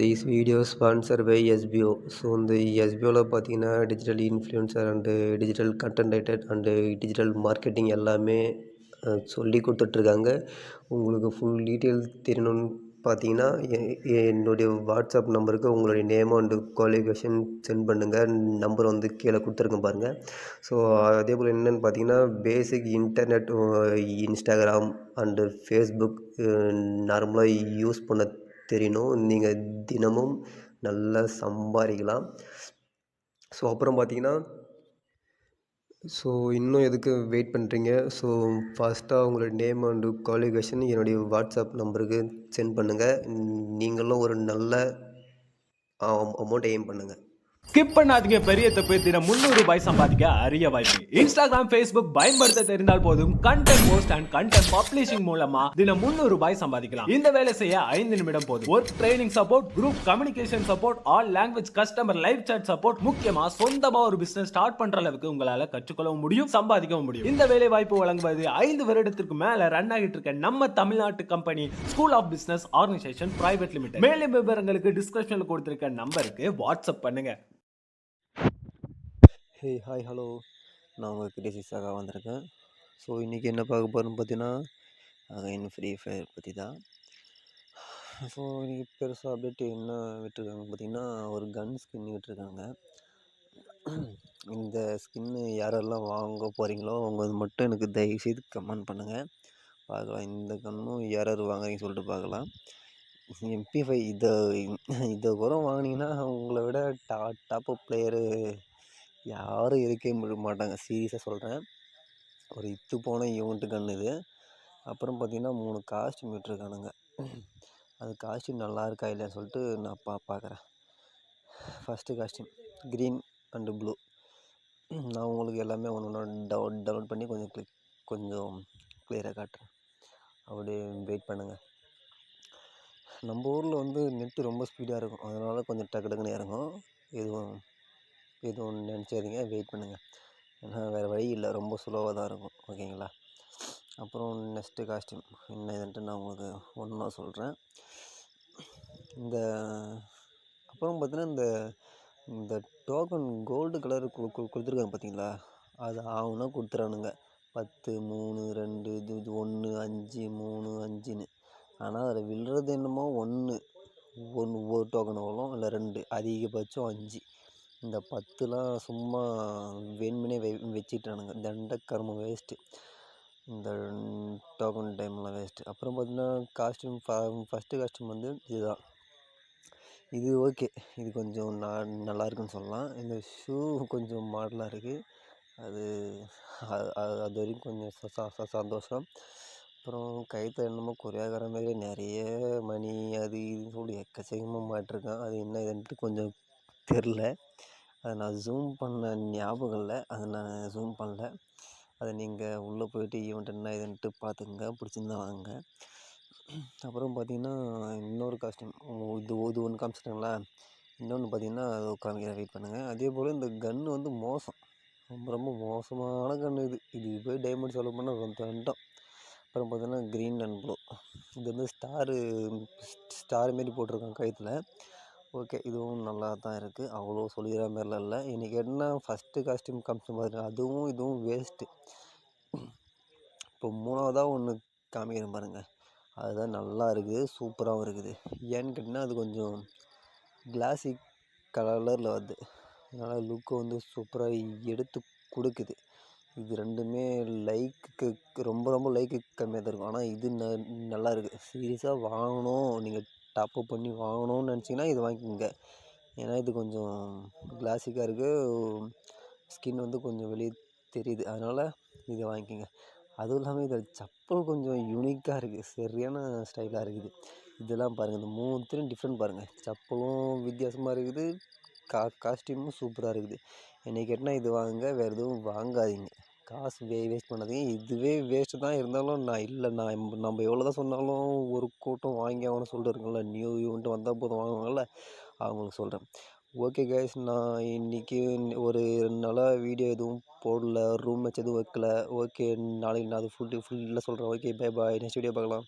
These video sponsor by SBO. So இந்த எஸ்பிஓவில் பார்த்தீங்கன்னா digital influencer and digital content writer and digital marketing எல்லாமே சொல்லி கொடுத்துட்ருக்காங்க. உங்களுக்கு ஃபுல் டீட்டெயில் தெரியணும்னு பார்த்தீங்கன்னா என்னுடைய வாட்ஸ்அப் நம்பருக்கு உங்களுடைய நேம் அண்டு குவாலிஃபிகேஷன் சென்ட் பண்ணுங்கள். நம்பர் வந்து கீழே கொடுத்துருக்கேன் பாருங்கள். ஸோ அதே போல் என்னென்னு பார்த்தீங்கன்னா பேசிக் இன்டர்நெட், இன்ஸ்டாகிராம் அண்டு ஃபேஸ்புக் நார்மலாக யூஸ் பண்ண தெரியணும். நீங்கள் தினமும் நல்லா சம்பாதிக்கலாம். ஸோ அப்புறம் பார்த்தீங்கன்னா இன்னும் எதுக்கு வெயிட் பண்ணுறீங்க? ஃபஸ்ட்டாக உங்களோட நேம் அண்டு குவாலிஃபிகேஷன் என்னுடைய வாட்ஸ்அப் நம்பருக்கு சென்ட் பண்ணுங்கள். நீங்களும் ஒரு நல்ல அமௌண்ட் எய்ம் பண்ணுங்கள். ஸ்கிப் பண்ணாதீங்க. பெரிய தப்பு. தினம் ₹300 சம்பாதிக்க அரிய வாய்ப்பு. இன்ஸ்டாகிராம், ஃபேஸ்புக் பயன்படுத்த தெரிந்தால் போதும். Content post and content publishing மூலமா தினம் ₹300 சம்பாதிக்கலாம். இந்த வேலை செய்ய 5 நிமிடம் போதும். Work training support, group communication support, all language customer live chat support, முக்கியமா சொந்தமா ஒரு பிசினஸ் ஸ்டார்ட் பண்ற அளவுக்கு உங்களால கற்றுக்கொள்ளவும் முடியும், சம்பாதிக்கவும் முடியும். இந்த வேலை வாய்ப்பு வழங்குவது 5 வருடத்திற்கு மேல ரன் ஆகிட்டு இருக்க நம்ம தமிழ்நாட்டு company school of business organisation private limited. மேலும் விவரங்களுக்கு டிஸ்கிரிப்ஷன்ல கொடுத்திருக்க நம்பருக்கு வாட்ஸ்அப் பண்ணுங்க. ஹே ஹாய் ஹலோ, நான் உங்கள் கிரேசி சாகா வந்திருக்கேன். ஸோ இன்றைக்கி என்ன பார்க்க போகிறோன்னு பார்த்தீங்கன்னா அகைன் ஃப்ரீ ஃபயர் பற்றி தான். ஸோ இன்றைக்கி பெருசாக அப்டேட் என்ன விட்டுருக்காங்க பார்த்தீங்கன்னா, ஒரு கன் ஸ்கின் விட்டுருக்காங்க. இந்த ஸ்கின்னு யாரெல்லாம் வாங்க போகிறீங்களோ அவங்க மட்டும் எனக்கு தயவுசெய்து கமெண்ட் பண்ணுங்கள், பார்க்கலாம். இந்த கன்னும் யார் வாங்குறீங்கன்னு சொல்லிட்டு பார்க்கலாம். MP5 இதை கூட வாங்கினீங்கன்னா உங்களை விட டாப்அப் பிளேயரு யாரும் இருக்கவே மாட்டாங்க. சீரியஸாக சொல்கிறேன். ஒரு இத்து போன ஈவெண்ட்டு கன்று இது. அப்புறம் பார்த்திங்கன்னா 3 காஸ்ட்யூம் விட்டுருக்கானுங்க. அது காஸ்ட்யூம் நல்லா இருக்கா இல்லையான்னு சொல்லிட்டு நான் பார்க்குறேன். First costume green and blue. நான் உங்களுக்கு எல்லாமே ஒன்று ஒன்று டவுன்லோட் பண்ணி கொஞ்சம் கிளியராக காட்டுறேன். அப்படியே வெயிட் பண்ணுங்கள். நம்ம ஊரில் வந்து நெட்டு ரொம்ப ஸ்பீடாக இருக்கும், அதனால் கொஞ்சம் டக்கு டக்குன்னு இறங்கும். எதுவும் நினச்சாதீங்க, வெயிட் பண்ணுங்கள். ஏன்னா வேறு வழி இல்லை, ரொம்ப ஸ்லோவாக தான் இருக்கும். ஓகேங்களா? அப்புறம் நெக்ஸ்ட்டு காஸ்ட்யூம் என்ன இதுன்ட்டு நான் உங்களுக்கு ஒன்றா சொல்கிறேன். அப்புறம் பார்த்தீங்கன்னா இந்த டோக்கன் கோல்டு கலர் கொடுத்துருக்காங்க பார்த்தீங்களா, அது ஆகுனா கொடுத்துறானுங்க. 10, 3, 2, இது 1, 5, 3, 5ன்னு. ஆனால் அதில் விழுறது என்னமோ ஒரு டோக்கன் வரும், இல்லை 2, அதிகபட்சம் 5. இந்த 10லாம் சும்மா வேணுமனே வச்சிட்டானுங்க. தண்ட கர்மம் வேஸ்ட்டு. இந்த டோக்கன் டைம்லாம் வேஸ்ட்டு. அப்புறம் பார்த்திங்கன்னா காஸ்ட்யூம் ஃபஸ்ட்டு காஸ்ட்யூம் வந்து இதுதான். இது ஓகே, இது கொஞ்சம் நல்லா இருக்குன்னு சொல்லலாம். இந்த ஷூ கொஞ்சம் மாடலாக இருக்குது. அது வரைக்கும் கொஞ்சம் சந்தோஷம். அப்புறம் கைத்தில் என்னமோ கொரியாகிற மாதிரி நிறைய மணி அது இதுன்னு சொல்லி எக்கச்சக்கமாக மாட்டிருக்கான். அது என்ன இதுன்ட்டு கொஞ்சம் தெரில. அதை நான் ஜூம் பண்ண ஞாபகம் இல்லை, அதை நான் ஜூம் பண்ணல. அதை நீங்கள் உள்ளே போய்ட்டு ஈவெண்ட் என்ன இதுன்ட்டு பார்த்துக்குங்க, பிடிச்சிருந்தா வாங்க. அப்புறம் பார்த்திங்கன்னா இன்னொரு காஸ்ட்யூம் இது ஒன்று காமிச்சிட்டாங்களா, இன்னொன்று பார்த்திங்கன்னா அது காமிக்கிற வெயிட் பண்ணுங்கள். அதே போல் இந்த கன்று வந்து மோசம், ரொம்ப ரொம்ப மோசமான கன்று இது போய் டைமண்ட் செலவு பண்ண ரொம்ப தண்டம். அப்புறம் பார்த்திங்கன்னா க்ரீன் அண்ட் ப்ளூ. இது வந்து ஸ்டார் மாரி போட்டிருக்காங்க கழுத்தில். ஓகே, இதுவும் நல்லா தான் இருக்குது, அவ்வளோ சொல்லிக்கிற மாதிரிலாம் இல்லை. இன்றைக்கி என்ன ஃபஸ்ட்டு காஸ்ட்யூம் காமிச்சு பாருங்கள், அதுவும் இதுவும் வேஸ்ட்டு. இப்போ 3வதாக ஒன்று காமிக்கிறேன் பாருங்கள், அதுதான் நல்லா இருக்குது, சூப்பராகவும் இருக்குது. ஏன்னு கேட்டிங்கன்னா அது கொஞ்சம் கிளாசிக் கலரில் வருது, அதனால் லுக்கு வந்து சூப்பராக எடுத்து கொடுக்குது. இது ரெண்டுமே லைக்கு ரொம்ப ரொம்ப லைக்கு கம்மியாக தான் இருக்கும், ஆனால் இது நல்லா இருக்குது. சீரியஸாக வாங்கணும், நீங்கள் டாப்அப் பண்ணி வாங்கணும்னு நினச்சிங்கன்னா இது வாங்கிக்கோங்க. ஏன்னா இது கொஞ்சம் கிளாசிக்காக இருக்குது, ஸ்கின் வந்து கொஞ்சம் வெளியே தெரியுது, அதனால் இதை வாங்கிக்கோங்க. அதுவும் இல்லாமல் இதில் செப்பல் கொஞ்சம் யூனிக்காக இருக்குது, சரியான ஸ்டைலாக இருக்குது. இதெல்லாம் பாருங்கள், இந்த 3த்துலையும் டிஃப்ரெண்ட் பாருங்கள். செப்பலும் வித்தியாசமாக இருக்குது, காஸ்ட்யூமும் சூப்பராக இருக்குது. என்னை கேட்டால் இது வாங்க, வேறு எதுவும் வாங்காதீங்க, காசு வேஸ்ட் பண்ணாதீங்க. இதுவே வேஸ்ட்டு தான், இருந்தாலும் நம்ம எவ்வளோ தான் சொன்னாலும் ஒரு கூட்டம் வாங்கி ஆகணும்னு சொல்லிட்டு இருக்குங்கள, நியூ ஈவெண்ட்டு வந்தால் போதும் வாங்குவாங்கள்ல, அவங்களுக்கு சொல்கிறேன். ஓகே கைஸ், நான் இன்றைக்கி ஒரு 2 நாளாக வீடியோ எதுவும் போடல, ரூம் மேட்ச் எதுவும் வைக்கல. ஓகே, நாளைக்கு நான் அது ஃபுல்லாக சொல்கிறேன். Okay, bye bye, next video பார்க்கலாம்.